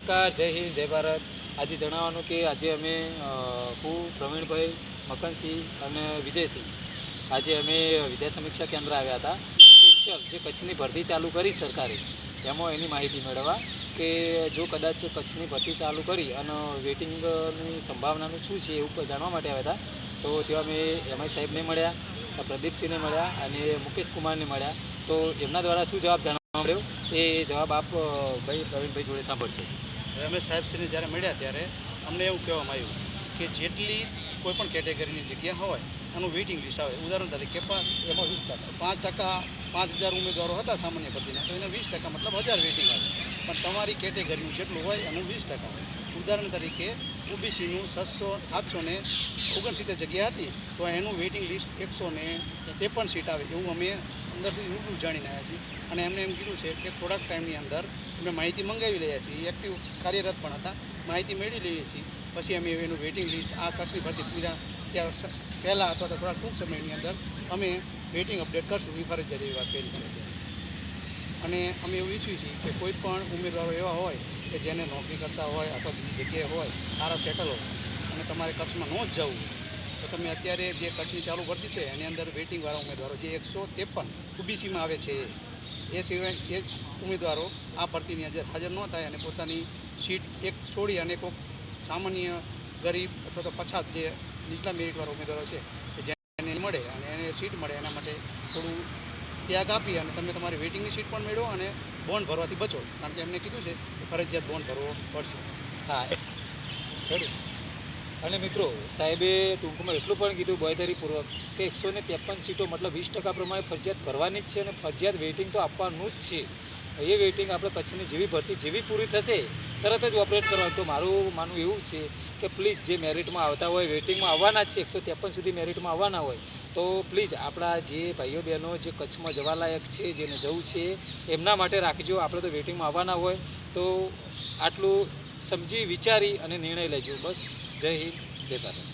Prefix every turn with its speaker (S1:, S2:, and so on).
S1: નમસ્કાર, જય હિન્દ, જય ભારત. આજે જણાવવાનું કે આજે અમે હું પ્રવીણભાઈ, મકનસિંહ અને વિજયસિંહ આજે અમે વિદ્યા સમીક્ષા કેન્દ્ર આવ્યા હતા. સ્પેશિયલ જે કચ્છની ભરતી ચાલુ કરી સરકારે એમાં એની માહિતી મેળવવા કે જો કદાચ કચ્છની ભરતી ચાલુ કરી અને વેટિંગની સંભાવનાનું શું છે એવું જાણવા માટે આવ્યા હતા. તો ત્યાં અમે એમઆઈ સાહેબને મળ્યા, પ્રદીપસિંહને મળ્યા અને મુકેશ કુમારને મળ્યા. તો એમના દ્વારા શું જવાબ જાણવા મળ્યો એ જવાબ આપ ભાઈ પ્રવીણભાઈ જોડે સાંભળશો.
S2: રમેશ સાહેબશ્રીને જ્યારે મળ્યા ત્યારે અમને એવું કહેવામાં આવ્યું કે જેટલી કોઈપણ કેટેગરીની જગ્યા હોય એનું વેઇટિંગ લિસ્ટ આવે. ઉદાહરણ તરીકે એમાં 20%, 5,000 ઉમેદવારો હતા સામાન્ય ભરતીના, તો એને 20% મતલબ 1000 વેઇટિંગ આવે. પણ તમારી કેટેગરીનું જેટલું હોય એનું 20%. ઉદાહરણ તરીકે ઓબીસીનું 769 જગ્યા હતી, તો એનું વેઇટિંગ લિસ્ટ 153 સીટ આવે એવું અમે અંદરથી રૂબરૂ જાણીને આવ્યા છીએ. અને એમને એમ કીધું છે કે થોડાક ટાઈમની અંદર અમે માહિતી મંગાવી લઈએ છીએ. એક્ટિવ કાર્યરત પણ હતા, માહિતી મેળવી લઈએ છીએ. પછી અમે એનું વેઇટિંગ લિસ્ટ આ કચ્છની ભરતી પૂરા ત્યાં પહેલાં અથવા તો થોડા ટૂંક સમયની અંદર અમે વેઇટિંગ અપડેટ કરશું. એ ફરજિયાત એવી વાત કરી છે. અને અમે એવું ઈચ્છીએ છીએ કે કોઈ પણ ઉમેદવારો એવા હોય કે જેને નોકરી કરતા હોય અથવા બીજી જગ્યાએ હોય, સારા સેટલ હોય અને તમારે કચ્છમાં ન જ જવું, તો તમે અત્યારે જે કચ્છની ચાલુ ભરતી છે એની અંદર વેઇટિંગવાળા ઉમેદવારો જે 153 ઓબીસીમાં આવે છે એ સિવાય એ ઉમેદવારો આ ભરતીની અંદર હાજર ન થાય અને પોતાની સીટ એક છોડી અને કોઈક સામાન્ય ગરીબ અથવા તો પછાત જે નીચલા મેરિટવાળા ઉમેદવારો છે કે જેને મળે અને એને સીટ મળે એના માટે થોડું ત્યાગ આપી અને તમે તમારી વેઇટિંગની સીટ પણ મેળવો અને બોન્ડ ભરવાથી બચો. કારણ કે એમને કીધું છે કે ફરજિયાત બોન્ડ ભરવો પડશે.
S1: હા, રેડી. અને મિત્રો, સાહેબે ટૂંકમાં એટલું પણ કીધું બાંયધરીપૂર્વક કે 153 સીટો મતલબ 20% પ્રમાણે ફરજિયાત ભરવાની જ છે અને ફરજિયાત વેઇટિંગ તો આપવાનું જ છે. એ વેઇટિંગ આપણે કચ્છની જેવી ભરતી જેવી પૂરી થશે તરત જ ઓપરેટ કરવાનું. તો મારું માનવું એવું છે કે પ્લીઝ જે મેરિટમાં આવતા હોય, વેઇટિંગમાં આવવાના જ છે, 153 સુધી મેરિટમાં આવવાના હોય, તો પ્લીઝ આપણા જે ભાઈઓ બહેનો જે કચ્છમાં જવાલાયક છે, જેને જવું છે એમના માટે રાખજો. આપણે તો વેઇટિંગમાં આવવાના હોય તો આટલું સમજી વિચારી અને નિર્ણય લેજો. બસ, જય હિન્દ, જય ભારત.